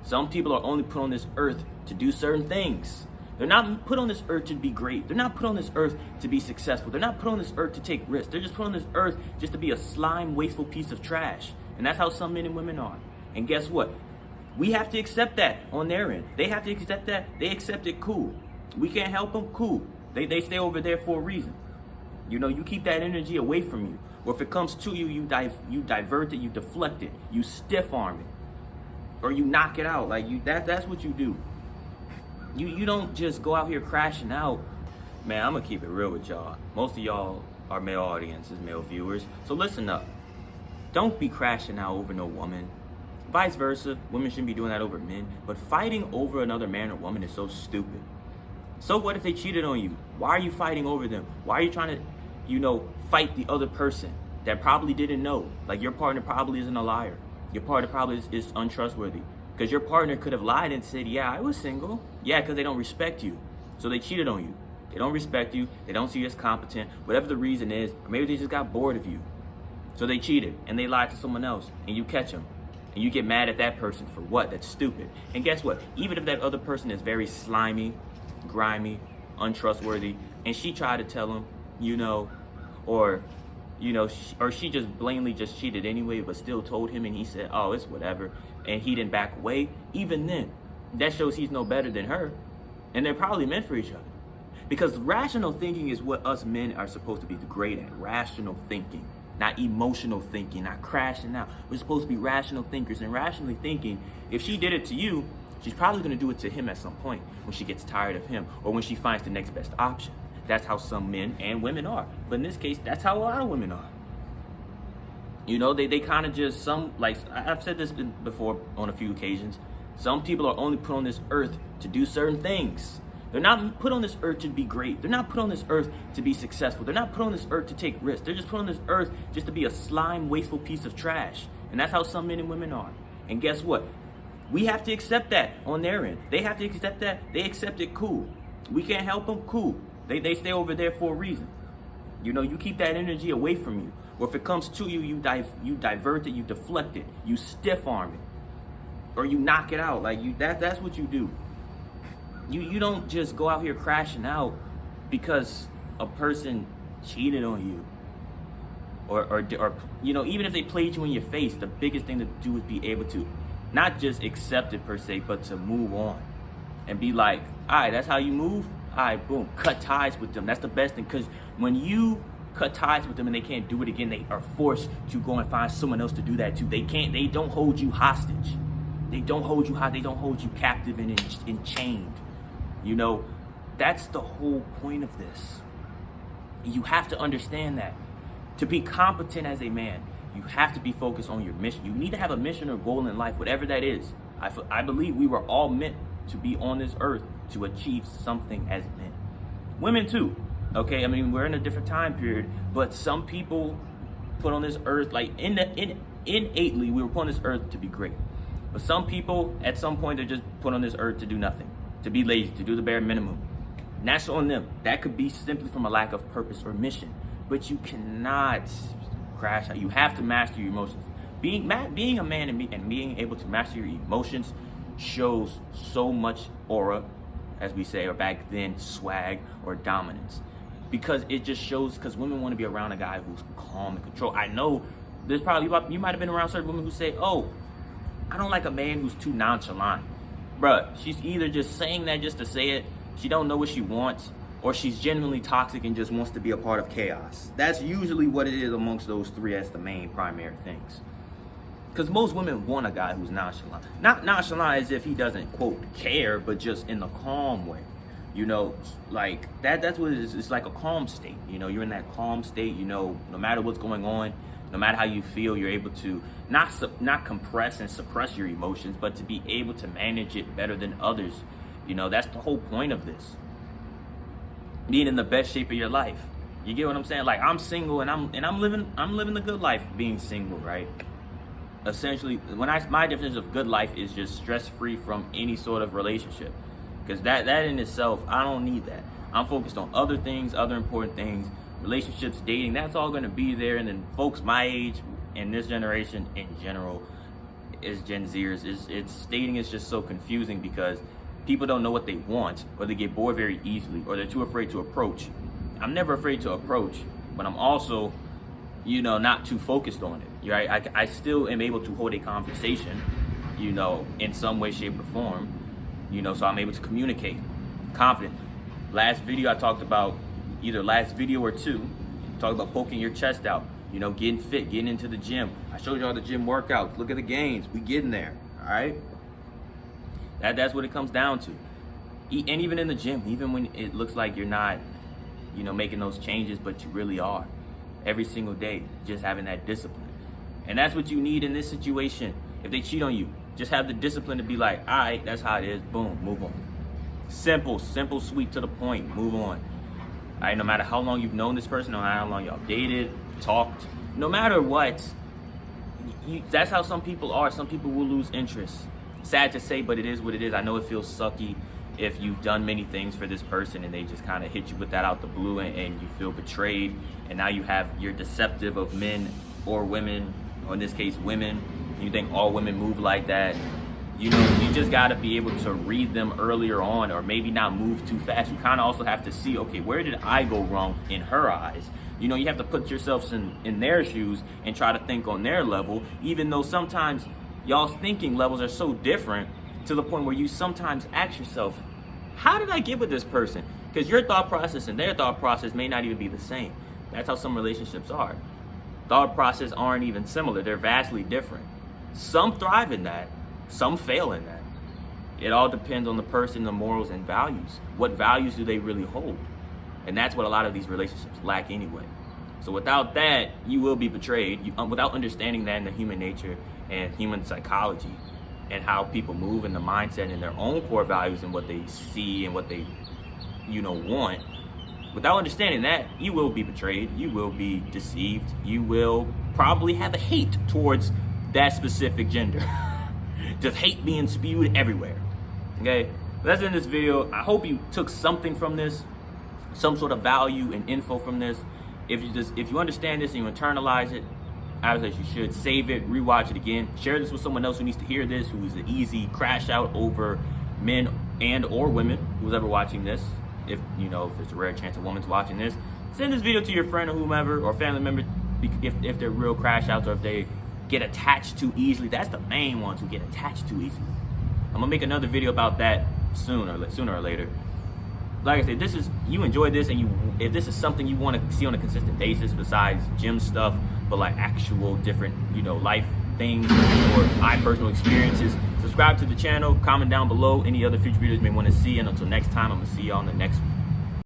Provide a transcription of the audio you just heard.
Some people are only put on this earth to do certain things. They're not put on this earth to be great. They're not put on this earth to be successful. They're not put on this earth to take risks. They're just put on this earth just to be a slime, wasteful piece of trash. And that's how some men and women are. And guess what? We have to accept that on their end. They have to accept that. They accept it, cool. We can't help them, cool. They stay over there for a reason. You know, you keep that energy away from you. Or if it comes to you, you divert it, you deflect it, you stiff arm it. Or you knock it out. Like that's what you do. You don't just go out here crashing out. Man, I'm gonna keep it real with y'all. Most of y'all are male audiences, male viewers. So listen up. Don't be crashing out over no woman. Vice versa, women shouldn't be doing that over men. But fighting over another man or woman is so stupid. So what if they cheated on you? Why are you fighting over them? Why are you trying to, fight the other person that probably didn't know? Like your partner probably isn't a liar. Your partner probably is untrustworthy. Because your partner could have lied and said, yeah, I was single. Yeah, because they don't respect you. So they cheated on you. They don't respect you. They don't see you as competent. Whatever the reason is, or maybe they just got bored of you. So they cheated and they lied to someone else and you catch them. And you get mad at that person for what? That's stupid. And guess what? Even if that other person is very slimy, grimy, untrustworthy, and she tried to tell him, or she just blatantly just cheated anyway, but still told him and he said, oh, it's whatever, and he didn't back away, even then, that shows he's no better than her. And they're probably meant for each other. Because rational thinking is what us men are supposed to be great at. Rational thinking. Not emotional thinking, not crashing out. We're supposed to be rational thinkers. And rationally thinking, if she did it to you, she's probably going to do it to him at some point when she gets tired of him or when she finds the next best option. That's how some men and women are. But in this case, that's how a lot of women are. They kind of just, I've said this before on a few occasions, some people are only put on this earth to do certain things. They're not put on this earth to be great. They're not put on this earth to be successful. They're not put on this earth to take risks. They're just put on this earth just to be a slime, wasteful piece of trash. And that's how some men and women are. And guess what? We have to accept that on their end. They have to accept that. They accept it, cool. We can't help them, cool. They stay over there for a reason. You keep that energy away from you. Or if it comes to you, you divert it, you deflect it, you stiff arm it. Or you knock it out. That's what you do. You don't just go out here crashing out because a person cheated on you. Or even if they played you in your face, the biggest thing to do is be able to not just accept it per se, but to move on and be like, all right, that's how you move. All right, boom, cut ties with them. That's the best thing, because when you cut ties with them and they can't do it again, they are forced to go and find someone else to do that too. They don't hold you hostage. They don't hold you hostage. They don't hold you captive and enchained. That's the whole point of this. You have to understand that. To be competent as a man, you have to be focused on your mission. You need to have a mission or goal in life, whatever that is. I believe we were all meant to be on this earth to achieve something as men. Women too, okay? I mean, we're in a different time period, but some people put on this earth, innately, we were put on this earth to be great. But some people, at some point, they're just put on this earth to do nothing, to be lazy, to do the bare minimum. And that's on them. That could be simply from a lack of purpose or mission. But you cannot crash out. You have to master your emotions. Being a man and being able to master your emotions shows so much aura, as we say, or back then, swag or dominance. Because it just shows, because women want to be around a guy who's calm and control. I know there's probably, you might have been around certain women who say, oh, I don't like a man who's too nonchalant. Bruh, she's either just saying that just to say it, she don't know what she wants, or she's genuinely toxic and just wants to be a part of chaos. That's usually what it is amongst those three as the main primary things. Because most women want a guy who's nonchalant. Not nonchalant as if he doesn't, quote, care, but just in the calm way. That's what it is. It's like a calm state. You're in that calm state, no matter what's going on, no matter how you feel, you're able to not compress and suppress your emotions, but to be able to manage it better than others. That's the whole point of this. Being in the best shape of your life. You get what I'm saying? Like, I'm single and I'm living the good life being single, right? Essentially, my definition of good life is just stress-free from any sort of relationship. Because that in itself, I don't need that. I'm focused on other things, other important things, relationships, dating, that's all going to be there. And then folks my age and this generation in general, as Gen Zers, is dating is just so confusing because people don't know what they want, or they get bored very easily, or they're too afraid to approach. I'm never afraid to approach, but I'm also, not too focused on it. Right? I still am able to hold a conversation, in some way, shape, or form, so I'm able to communicate confident. Last video I talked about, either last video or two, talked about poking your chest out, getting fit, getting into the gym. I showed y'all the gym workouts. Look at the gains. We getting there, all right? That's what it comes down to. And even in the gym, even when it looks like you're not, making those changes, but you really are. Every single day, just having that discipline. And that's what you need in this situation. If they cheat on you, just have the discipline to be like, all right, that's how it is. Boom, move on. Simple, sweet, to the point. Move on. All right, no matter how long you've known this person, no matter how long y'all dated, talked, no matter what, that's how some people are. Some people will lose interest. Sad to say, but it is what it is. I know it feels sucky if you've done many things for this person and they just kind of hit you with that out the blue, and you feel betrayed, and now you're deceptive of men or women, or in this case women. You think all women move like that. You just got to be able to read them earlier on, or maybe not move too fast. You kind of also have to see, okay, where did I go wrong in her eyes? You have to put yourselves in their shoes and try to think on their level, even though sometimes y'all's thinking levels are so different, to the point where you sometimes ask yourself, how did I get with this person? Because your thought process and their thought process may not even be the same. That's how some relationships are. Thought process aren't even similar. They're vastly different. Some thrive in that. Some fail in that. It all depends on the person, the morals and values. What values do they really hold? And that's what a lot of these relationships lack anyway. So without that, you will be betrayed. Without understanding that in the human nature and human psychology, and how people move in the mindset and their own core values and what they see and what they, want. Without understanding that, you will be betrayed. You will be deceived. You will probably have a hate towards that specific gender. Just hate being spewed everywhere. Okay, that's in this video. I hope you took something from this, some sort of value and info from this. If you understand this and you internalize it, I would say you should save it, rewatch it again, share this with someone else who needs to hear this, who's an easy crash out over men and or women who's ever watching this. If it's a rare chance a woman's watching this, send this video to your friend or whomever, or family member, if they're real crash outs, or if they get attached too easily. That's the main ones who get attached too easily. I'm gonna make another video about that sooner or later. Like I said, you enjoy this, and if this is something you want to see on a consistent basis besides gym stuff, but like actual different, life things or my personal experiences, subscribe to the channel, comment down below any other future videos you may want to see, and until next time, I'm gonna see y'all on the next one.